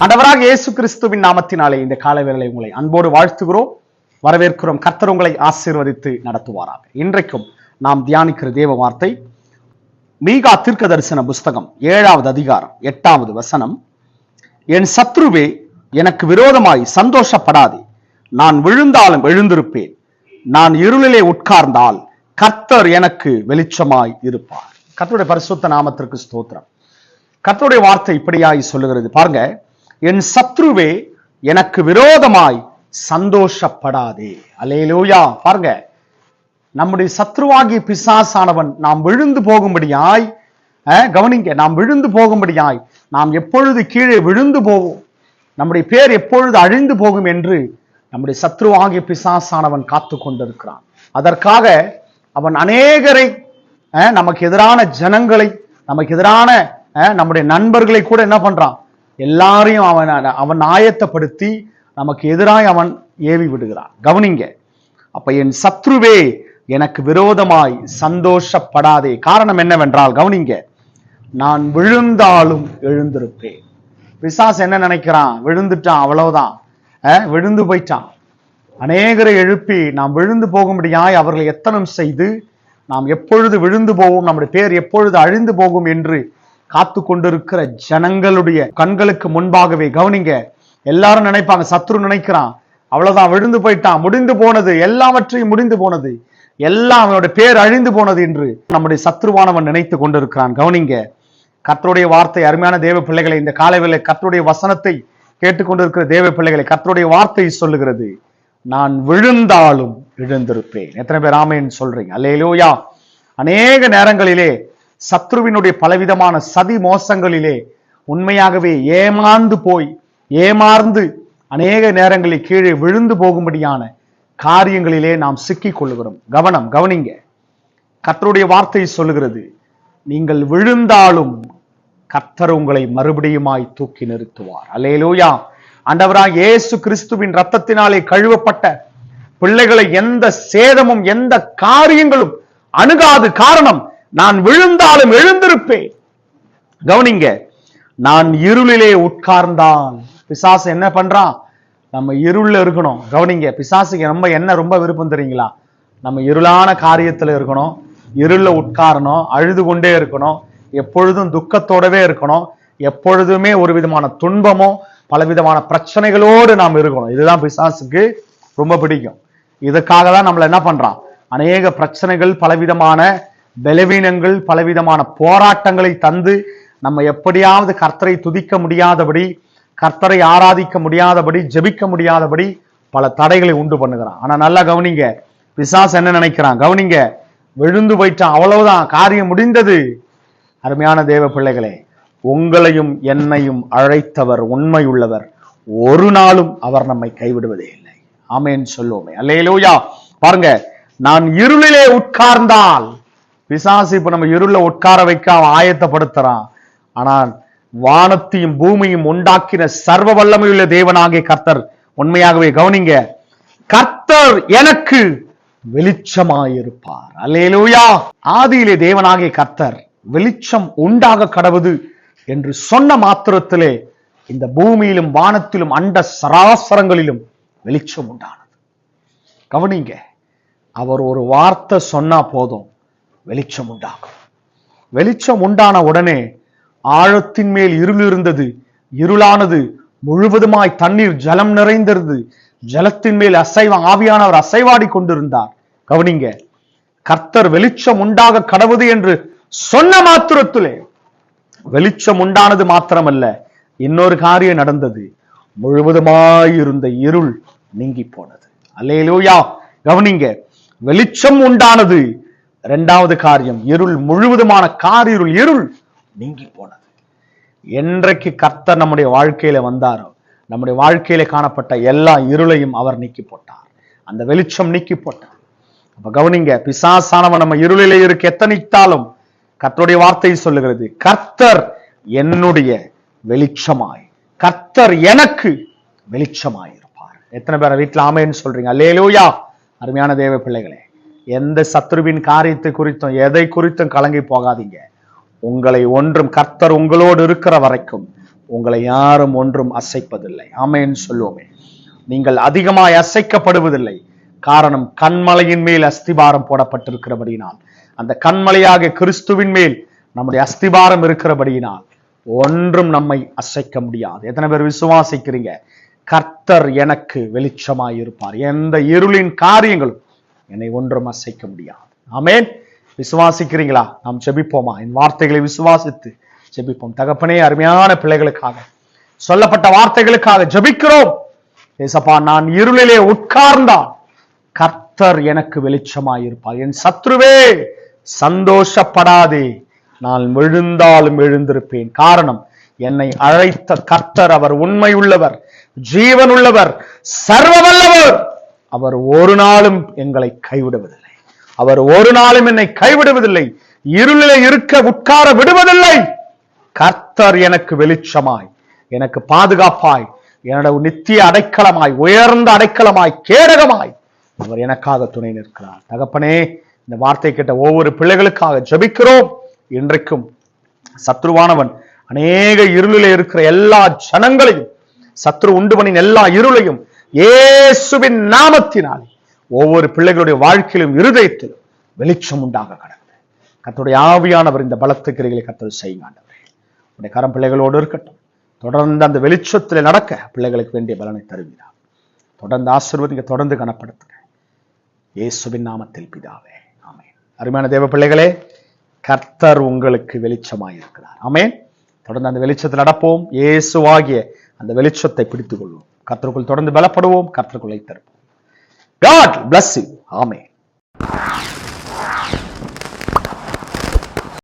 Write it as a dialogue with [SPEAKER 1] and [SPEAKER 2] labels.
[SPEAKER 1] ஆண்டவராக இயேசு கிறிஸ்துவின் நாமத்தினாலே இந்த காலை வேளையை உங்களை அன்போடு வாழ்த்துகிறோம், வரவேற்கிறோம். கர்த்தர் உங்களை ஆசீர்வதித்து நடத்துவாராக. இன்றைக்கும் நாம் தியானிக்கிற தேவ வார்த்தை மீகா தீர்க்க தரிசன புஸ்தகம் 7வது அதிகாரம் 8வது வசனம். என் சத்ருவே, எனக்கு விரோதமாய் சந்தோஷப்படாதே, நான் விழுந்தாலும் எழுந்திருப்பேன், நான் இருளிலே உட்கார்ந்தால் கர்த்தர் எனக்கு வெளிச்சமாய் இருப்பார். கர்த்தருடைய பரிசுத்த நாமத்திற்கு ஸ்தோத்திரம். கர்த்தருடைய வார்த்தை இப்படியாய் சொல்லுகிறது பாருங்க. என் சத்ருவே, எனக்கு விரோதமாய் சந்தோஷப்படாதே. அல்லேலூயா. பாருங்க, நம்முடைய சத்ருவாகிய பிசாசானவன் நாம் விழுந்து போகும்படியாய், கவனிங்க, நாம் விழுந்து போகும்படியாய், நாம் எப்பொழுது கீழே விழுந்து போவோம், நம்முடைய பேர் எப்பொழுது அழிந்து போகும் என்று நம்முடைய சத்ருவாகிய பிசாசானவன் காத்து கொண்டிருக்கிறான். அதற்காக அவன் அநேகரை, நமக்கு எதிரான ஜனங்களை, நமக்கு எதிரான நம்முடைய நண்பர்களை கூட என்ன பண்றான், எல்லாரையும் அவன் ஆயத்தப்படுத்தி நமக்கு எதிராய் அவன் ஏவி விடுகிறான். கவனிங்க. அப்ப என் சத்ருவே, எனக்கு விரோதமாய் சந்தோஷப்படாதே. காரணம் என்னவென்றால், கவனிங்க, நான் விழுந்தாலும் எழுந்திருப்பேன். பிசாசு என்ன நினைக்கிறான், விழுந்துட்டான் அவ்வளவுதான், விழுந்து போயிட்டான். அநேகரை எழுப்பி நாம் விழுந்து போகும்படியாய் அவர்களை எத்தனம் செய்து நாம் எப்பொழுது விழுந்து போவோம், நம்முடைய பேர் எப்பொழுது அழிந்து போகும் என்று காத்து கொண்டிருக்கிற ஜனங்களுடைய கண்களுக்கு முன்பாகவே, கவனிங்க, எல்லாரும் நினைப்பாங்க, சத்ரு நினைக்கிறான் அவ்வளவுதான், விழுந்து போயிட்டான், முடிந்து போனது, எல்லாவற்றையும் முடிந்து போனது, எல்லாம் அவனுடைய பேர் அழிந்து போனது என்று நம்முடைய சத்ருவானவன் நினைத்து கொண்டிருக்கிறான். கவனிங்க, கர்த்தருடைய வார்த்தை, அருமையான தேவ பிள்ளைகளை, இந்த காலைவேளை கர்த்தருடைய வசனத்தை கேட்டுக்கொண்டிருக்கிற தேவ பிள்ளைகளை, கர்த்தருடைய வார்த்தை சொல்லுகிறது, நான் விழுந்தாலும் எழுந்திருப்பேன். எத்தனை பேர் ஆமென் சொல்றீங்க? அல்லேலூயா. அநேக நேரங்களிலே சத்ருவினுடைய பலவிதமான சதி மோசங்களிலே உண்மையாகவே ஏமாந்து அநேக நேரங்களில் கீழே விழுந்து போகும்படியான காரியங்களிலே நாம் சிக்கிக் கொள்ளுகிறோம். கவனிங்க, கர்த்தருடைய வார்த்தை சொல்லுகிறது, நீங்கள் விழுந்தாலும் கர்த்தர் உங்களை மறுபடியுமாய் தூக்கி நிறுத்துவார். அல்லேலூயா. ஆண்டவராகிய இயேசு கிறிஸ்துவின் இரத்தத்தினாலே கழுவப்பட்ட பிள்ளைகளை எந்த சேதமும் எந்த காரியங்களும் அணுகாது. காரணம், நான் விழுந்தாலும் எழுந்திருப்பேன். கவனிங்க, நான் இருளிலே உட்கார்ந்தால், பிசாசு என்ன பண்றான், நம்ம இருள்ல இருக்கணும். கவனிங்க, பிசாசுக்கு நம்ம என்ன ரொம்ப விருப்பம் தெரியுங்களா, நம்ம இருளான காரியத்துல இருக்கணும், இருள்ல உட்காரணும், அழுது கொண்டே இருக்கணும், எப்பொழுதும் துக்கத்தோடவே இருக்கணும், எப்பொழுதுமே ஒரு விதமான துன்பமோ பலவிதமான பிரச்சனைகளோடு நாம் இருக்கணும். இதுதான் பிசாசுக்கு ரொம்ப பிடிக்கும். இதுக்காக தான் நம்மள என்ன பண்றான், அநேக பிரச்சனைகள், பலவிதமான பலவீனங்கள், பலவிதமான போராட்டங்களை தந்து நம்ம எப்படியாவது கர்த்தரை துதிக்க முடியாதபடி, கர்த்தரை ஆராதிக்க முடியாதபடி, ஜெபிக்க முடியாதபடி பல தடைகளை உண்டு பண்ணுகிறான். ஆனா நல்லா கவனிங்க, பிசாசு என்ன நினைக்கிறான், கவனிங்க, விழுந்து போயிட்டான் அவ்வளவுதான், காரியம் முடிந்தது. அருமையான தேவ பிள்ளைகளே, உங்களையும் என்னையும் அழைத்தவர் உண்மையுள்ளவர், ஒரு நாளும் அவர் நம்மை கைவிடுவதே இல்லை. ஆமென் சொல்லுவோமே. அல்லேலூயா. பாருங்க, நான் இருளிலே உட்கார்ந்தால், பிசாசு இப்ப நம்ம இருள உட்கார வைக்க அவன் ஆயத்தப்படுத்துறான். ஆனால் வானத்தையும் பூமியும் உண்டாக்கின சர்வ வல்லமையுள்ள தேவனாகிய கர்த்தர் உண்மையாகவே, கவனிங்க, கர்த்தர் எனக்கு வெளிச்சமாயிருப்பார். அல்லேலூயா. ஆதியிலே தேவனாகிய கர்த்தர் வெளிச்சம் உண்டாக கடவுது என்று சொன்ன மாத்திரத்திலே இந்த பூமியிலும் வானத்திலும் அண்ட சராசரங்களிலும் வெளிச்சம் உண்டானது. கவனிங்க, அவர் ஒரு வார்த்தை சொன்னா போதும், வெளிச்சம் உண்டாகும். வெளிச்சம் உண்டான உடனே ஆழத்தின் மேல் இருள் இருந்தது, இருளானது முழுவதுமாய் தண்ணீர் ஜலம் நிறைந்திருந்தது, ஜலத்தின் மேல் ஆவியானவர் அசைவாடி கொண்டிருந்தார். கவனிங்க, கர்த்தர் வெளிச்சம் உண்டாக கடவுது என்று சொன்ன மாத்திரத்திலே வெளிச்சம் உண்டானது மாத்திரமல்ல, இன்னொரு காரியம் நடந்தது, முழுவதுமாயிருந்த இருள் நீங்கி போனது. அல்லேலூயா. கவனிங்க, வெளிச்சம் உண்டானது, இரண்டாவது காரியம், இருள் முழுவதுமான இருள் நீங்கி போனது. என்றைக்கு கர்த்தர் நம்முடைய வாழ்க்கையில வந்தாரோ, நம்முடைய வாழ்க்கையில காணப்பட்ட எல்லா இருளையும் அவர் நீக்கி போட்டார், அந்த வெளிச்சம் நீக்கி போட்டார். அப்ப கவனிங்க, பிசாசானவன் நம்ம இருளிலே இருக்க எத்தனைத்தாலும் கர்த்தருடைய வார்த்தை சொல்லுகிறது, கர்த்தர் என்னுடைய வெளிச்சமாய், கர்த்தர் எனக்கு வெளிச்சமாய் இருப்பார். எத்தனை பேர் வீட்டுல ஆமென்னு சொல்றீங்க? அல்லேலூயா. அருமையான தேவ பிள்ளைகளே, எந்த சத்ருவின் காரியத்தை குறித்தும் எதை குறித்தும் கலங்கி போகாதீங்க. உங்களை ஒன்றும், கர்த்தர் உங்களோடு இருக்கிற வரைக்கும் உங்களை யாரும் ஒன்றும் அசைப்பதில்லை. ஆமென் சொல்லுவோமே. நீங்கள் அதிகமாய் அசைக்கப்படுவதில்லை. காரணம், கண்மலையின் மேல் அஸ்திபாரம் போடப்பட்டிருக்கிறபடியினால், அந்த கண்மலையாக கிறிஸ்துவின் மேல் நம்முடைய அஸ்திபாரம் இருக்கிறபடியினால் ஒன்றும் நம்மை அசைக்க முடியாது. எத்தனை பேர் விசுவாசிக்கிறீங்க? கர்த்தர் எனக்கு வெளிச்சமாய் இருப்பார், எந்த இருளின் காரியங்களும் என்னை ஒன்றும் அசைக்க முடியாது. ஆமென். விசுவாசிக்கிறீங்களா? நாம் ஜெபிப்போமா? என் வார்த்தைகளை விசுவாசித்து ஜெபிப்போம். தகப்பனே, அருமையான பிள்ளைகளுக்காக, சொல்லப்பட்ட வார்த்தைகளுக்காக ஜெபிக்கிறோம். ஏசப்பா, நான் இருளிலே உட்கார்ந்தான், கர்த்தர் எனக்கு வெளிச்சமாய் இருப்பார். என் சத்ருவே சந்தோஷப்படாதே, நான் விழுந்தாலும் எழுந்திருப்பேன். காரணம், என்னை அழைத்த கர்த்தர் அவர் உண்மை உள்ளவர், ஜீவன் உள்ளவர், சர்வ வல்லவர். அவர் ஒரு நாளும் எங்களை கைவிடுவதில்லை. அவர் ஒரு நாளும் என்னை கைவிடுவதில்லை. இருளிலே இருக்க உட்கார விடுவதில்லை. கர்த்தர் எனக்கு வெளிச்சமாய், எனக்கு பாதுகாப்பாய், என்னோட நித்திய அடைக்கலமாய், உயர்ந்த அடைக்கலமாய், கேடகமாய் அவர் எனக்காக துணை நிற்கிறார். தகப்பனே, இந்த வார்த்தை கேட்ட ஒவ்வொரு பிள்ளைகளுக்காக ஜெபிக்கிறோம். இன்றைக்கும் சத்ருவானவன் அநேக இருளிலே இருக்கிற எல்லா ஜனங்களையும், சத்ரு உண்டு பண்ணின எல்லா இருளையும் இயேசுவின் நாமத்தினால் ஒவ்வொரு பிள்ளைகளுடைய வாழ்க்கையிலும் இருதயத்திலும் வெளிச்சம் உண்டாக கடந்து, கர்த்தருடைய ஆவியானவர் இந்த பலத்த கிரிகளை கர்த்தர் செய்யுங்க. உடைய கரம் பிள்ளைகளோடு இருக்கட்டும். தொடர்ந்து அந்த வெளிச்சத்தில் நடக்க பிள்ளைகளுக்கு வேண்டிய பலனை தருவீரார். தொடர்ந்து ஆசீர்வதிங்க, தொடர்ந்து கனப்படுத்துங்க. இயேசுவின் நாமத்தில் பிதாவே, ஆமென். அருமையான தேவ பிள்ளைகளே, கர்த்தர் உங்களுக்கு வெளிச்சமாய் இருக்கிறார். ஆமென். தொடர்ந்து அந்த வெளிச்சத்தில் நடப்போம். இயேசுவாகிய அந்த வெளிச்சத்தை பிடித்துக் கொள்வோம். கர்த்தருக்குள் தொடர்ந்து பலப்படுவோம். கர்த்தருக்குள்ளை தருவோம். God bless you. ஆமென்.